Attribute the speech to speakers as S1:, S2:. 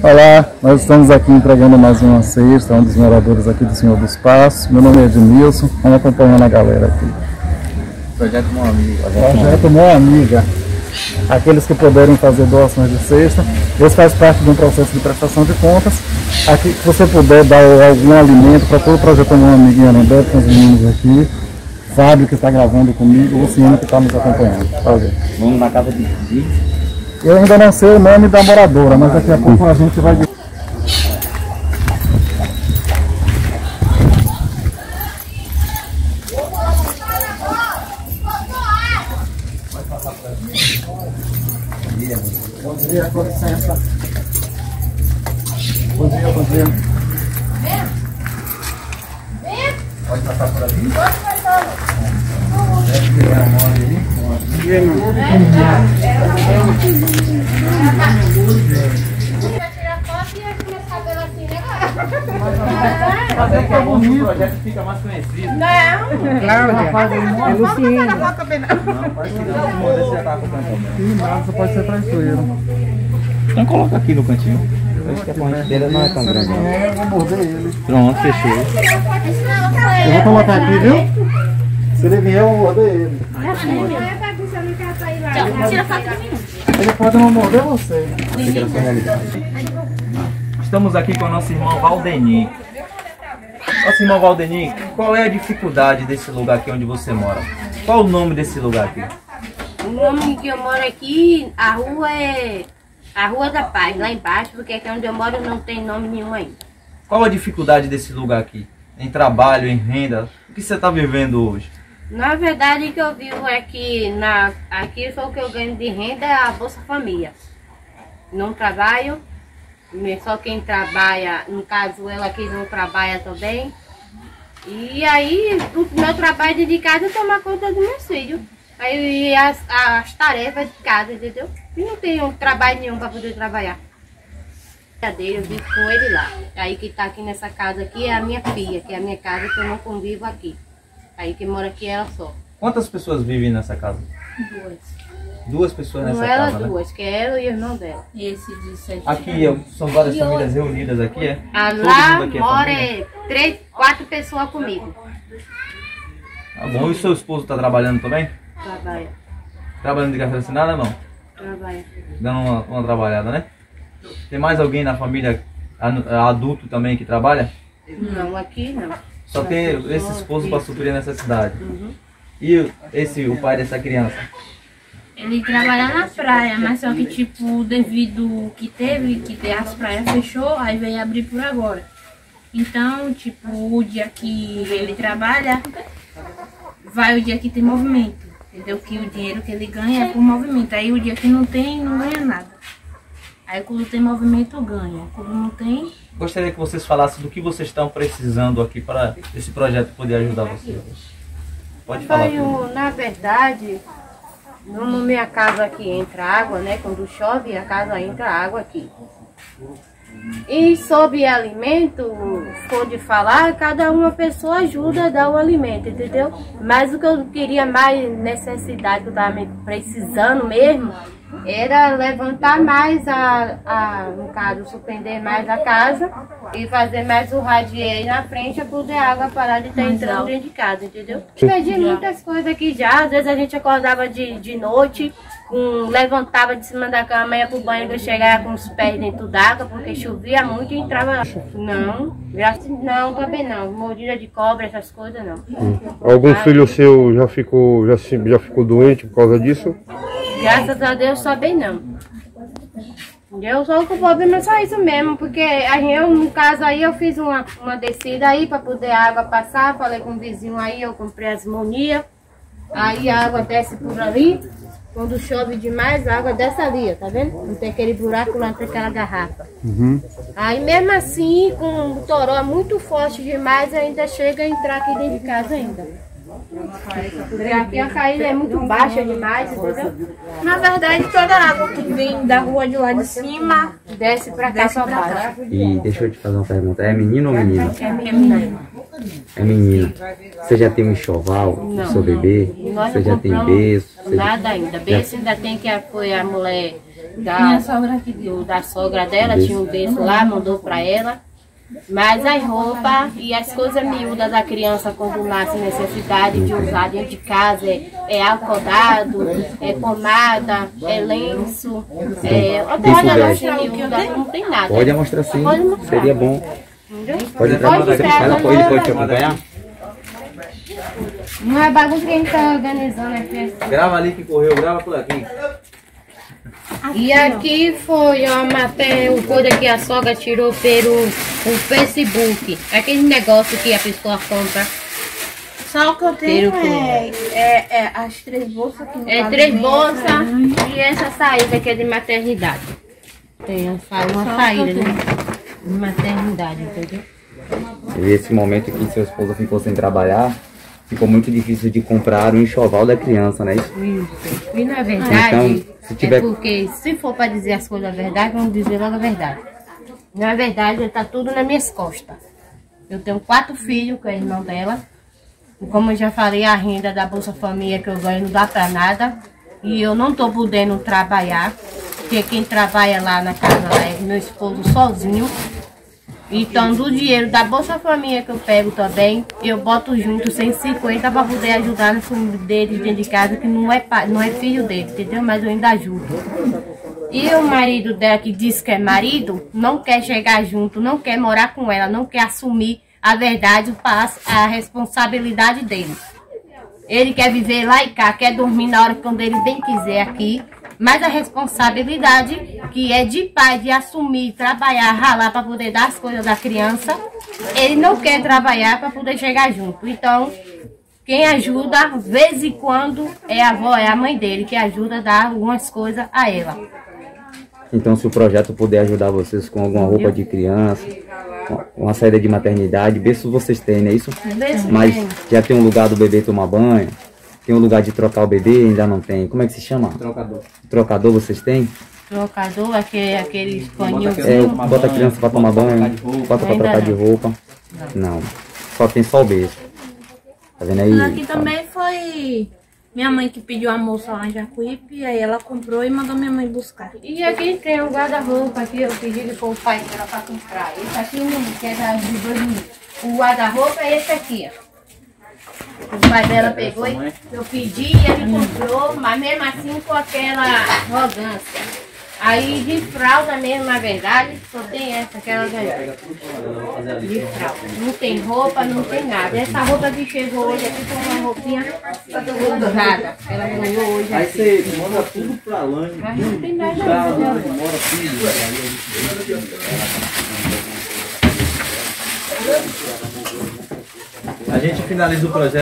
S1: Olá, nós estamos aqui entregando mais uma cesta a um dos moradores aqui do Senhor dos Passos. Meu nome é Edmilson, vamos acompanhando a galera aqui.
S2: Projeto Mão Amiga.
S1: Projeto Mão Amiga. Aqueles que puderem fazer doações de cesta, esse faz parte de um processo de prestação de contas. Aqui, se você puder dar algum alimento para todo o Projeto Mão Amiga em Arandé, com os meninos aqui, Fábio que está gravando comigo, o Luciano que está nos acompanhando. Prazer.
S2: Vamos na casa de...
S1: Eu ainda não sei o nome da moradora, mas daqui a pouco a gente vai... Bom dia, com licença. Bom dia, bom dia. Pode passar por ali? Pode passar. Deve pegar a mão ali. Bom dia, meu irmão.
S3: Vai tirar foto e aqui meus cabelos assim, né?
S2: Mas é que o projeto fica mais conhecido.
S3: Não!
S4: Cláudia, é Luciana.
S2: Não, parece que não. Você já tá acompanhando.
S1: Sim, nada, só pode ser traiçoeiro.
S2: Então coloca aqui no cantinho. Eu acho que a corrente dele não é tão grande.
S1: Eu vou morder ele.
S2: Pronto, fechou.
S1: Eu vou colocar aqui, viu? Se ele vier, eu vou morder ele.
S3: Tira foto de mim.
S1: Ele pode não morder você.
S2: Estamos aqui com o nosso irmão Valdeni. Nosso irmão Valdeni, qual é a dificuldade desse lugar aqui onde você mora? Qual o nome desse lugar aqui?
S3: O nome que eu moro aqui, a rua é a Rua da Paz, lá embaixo, porque aqui onde eu moro não tem nome nenhum ainda.
S2: Qual a dificuldade desse lugar aqui? Em trabalho, em renda? O que você está vivendo hoje?
S3: Na verdade, o que eu vivo aqui, aqui só o que eu ganho de renda é a Bolsa Família. Não trabalho, só quem trabalha, no caso ela aqui não trabalha também. E aí, o meu trabalho de casa é tomar conta dos meus filhos. Aí as tarefas de casa, entendeu? E não tenho trabalho nenhum para poder trabalhar. Eu vivo com ele lá. Aí que tá aqui nessa casa aqui é a minha filha, que é a minha casa que eu não convivo aqui. Aí que mora aqui ela só.
S2: Quantas pessoas vivem nessa casa?
S3: Duas.
S2: Duas pessoas nessa
S3: Com
S2: casa,
S3: elas
S2: né?
S3: duas, que é ela e o irmão dela. E esse de 7
S2: Aqui são várias famílias reunidas aqui, é? Todo
S3: lá
S2: mundo aqui é
S3: mora
S2: família?
S3: 3, 4 pessoas comigo.
S2: Tá bom. E o seu esposo está trabalhando também?
S3: Trabalha,
S2: Trabalhando de carteira assinada ou não?
S3: trabalha.
S2: Dando uma trabalhada, né? Tem mais alguém na família adulto também que trabalha?
S3: Não, aqui não.
S2: Só tem esse esposo para suprir a necessidade. E o pai dessa criança?
S5: Ele trabalha na praia, mas só que tipo, devido que as praias fechou, aí veio abrir por agora. Então, tipo, o dia que ele trabalha, vai o dia que tem movimento. Entendeu? Que o dinheiro que ele ganha é por movimento. Aí o dia que não tem, não ganha nada. Aí quando tem movimento, ganha. Quando não tem...
S2: Gostaria que vocês falassem do que vocês estão precisando aqui para esse projeto poder ajudar vocês. Pode falar.
S3: Na verdade, na minha casa aqui entra água, né? Quando chove, a casa entra água aqui. E sobre alimento, for de falar, cada uma pessoa ajuda a dar o alimento, entendeu? Mas o que eu queria mais, necessidade, que eu estava precisando mesmo, era levantar mais no caso, suspender mais a casa e fazer mais o radier aí na frente para poder a água parar de estar entrando dentro de casa, entendeu? Perdi muitas coisas aqui já, às vezes a gente acordava de noite, levantava de cima da cama, ia pro banho, eu chegava com os pés dentro d'água, porque chovia muito e entrava. Não, não, também não, mordida de cobra, essas coisas não.
S4: Algum filho seu já ficou doente por causa disso?
S3: Graças a Deus só bem não. Entendeu? Só o problema é só isso mesmo, porque eu, no caso aí, eu fiz uma descida aí para poder a água passar, falei com o vizinho aí, eu comprei as monias, aí a água desce por ali, quando chove demais a água desce ali, ó, tá vendo? Não tem aquele buraco lá, tem aquela garrafa. Aí mesmo assim, com o toró muito forte demais, ainda chega a entrar aqui dentro de casa ainda. Porque aqui a caída é muito baixa demais, entendeu?
S5: Na verdade, toda a água que vem da rua de lá de cima
S3: Desce pra cá pra baixo.
S6: E deixa eu te fazer uma pergunta, é menino ou menina?
S3: É menino.
S6: É menina. Você já tem um enxoval pro seu bebê?
S3: Nós
S6: Você
S3: não
S6: já tem
S3: compramos
S6: berço?
S3: nada ainda. Berço ainda tem que foi a mulher
S5: Minha sogra aqui
S3: da sogra dela, tinha um berço lá, mandou pra ela. Mas as roupas e as coisas miúdas da criança quando nasce necessidade de usar dentro de casa é alcodado, é pomada, é lenço, olha assim, miúda, não tem nada.
S6: Pode mostrar sim,
S3: Pode mostrar.
S6: seria bom. Pode entrar
S3: Pode
S6: na
S3: entrar,
S6: ela pode te acompanhar?
S3: Não é bagunça que a gente tá organizando aqui.
S2: Grava ali que correu, grava por aqui.
S3: E aqui foi a matéria, o coisa que a sogra tirou pelo o Facebook. Aquele negócio que a pessoa compra.
S5: Só o que eu tenho
S3: Pelo
S5: é as 3 bolsas que
S3: É 3 bolsas e essa saída que é de maternidade. Tem uma saída de maternidade, entendeu?
S6: E esse momento que seu esposo ficou sem trabalhar, ficou muito difícil de comprar o enxoval da criança, né?
S3: Isso. E na verdade,
S6: Então, se tiver...
S3: é porque se for para dizer as coisas da verdade, vamos dizer logo a verdade. Na verdade, está tudo nas minhas costas. Eu tenho 4 filhos, que é irmão dela. E como eu já falei, a renda da Bolsa Família que eu ganho não dá para nada. E eu não estou podendo trabalhar, porque quem trabalha lá na casa lá é meu esposo sozinho. Então, do dinheiro da Bolsa Família que eu pego também, eu boto junto 150 para poder ajudar no filho deles dentro de casa, que não é filho dele, entendeu? Mas eu ainda ajudo. E o marido dela, que diz que é marido, não quer chegar junto, não quer morar com ela, não quer assumir a verdade, a responsabilidade dele. Ele quer viver lá e cá, quer dormir na hora quando ele bem quiser aqui. Mas a responsabilidade que é de pai, de assumir, trabalhar, ralar para poder dar as coisas da criança, ele não quer trabalhar para poder chegar junto. Então, quem ajuda, de vez em quando, é a avó, é a mãe dele, que ajuda a dar algumas coisas a ela.
S6: Então, se o projeto puder ajudar vocês com alguma roupa de criança, com uma saída de maternidade, berço vocês têm, não é isso? Mas já tem um lugar do bebê tomar banho? Tem um lugar de trocar o bebê? Ainda não tem. Como é que se chama?
S2: Trocador.
S6: Trocador vocês têm?
S3: Trocador, aqueles paninhos.
S6: Bota a criança para tomar banho, bota para trocar de roupa. Não. Só tem só o berço. Tá vendo aí?
S5: Aqui também foi minha mãe que pediu a moça lá em Jacuípe, aí ela comprou e mandou minha mãe buscar.
S3: E aqui tem um guarda-roupa, aqui eu pedi para o pai dela para comprar. Esse aqui que é da de 2000. O guarda-roupa é esse aqui, ó. O pai dela pegou e eu pedi e ele comprou, mas mesmo assim com aquela arrogância. Aí de fralda mesmo, na verdade, só tem essa que ela ganhou. De fralda. Não tem roupa, não tem nada. Essa roupa que chegou hoje aqui foi uma roupinha usada. Ela ganhou hoje.
S2: Aí você manda tudo pra lá.
S3: Mas não tem nada.
S2: Mora tudo. A gente finaliza o projeto.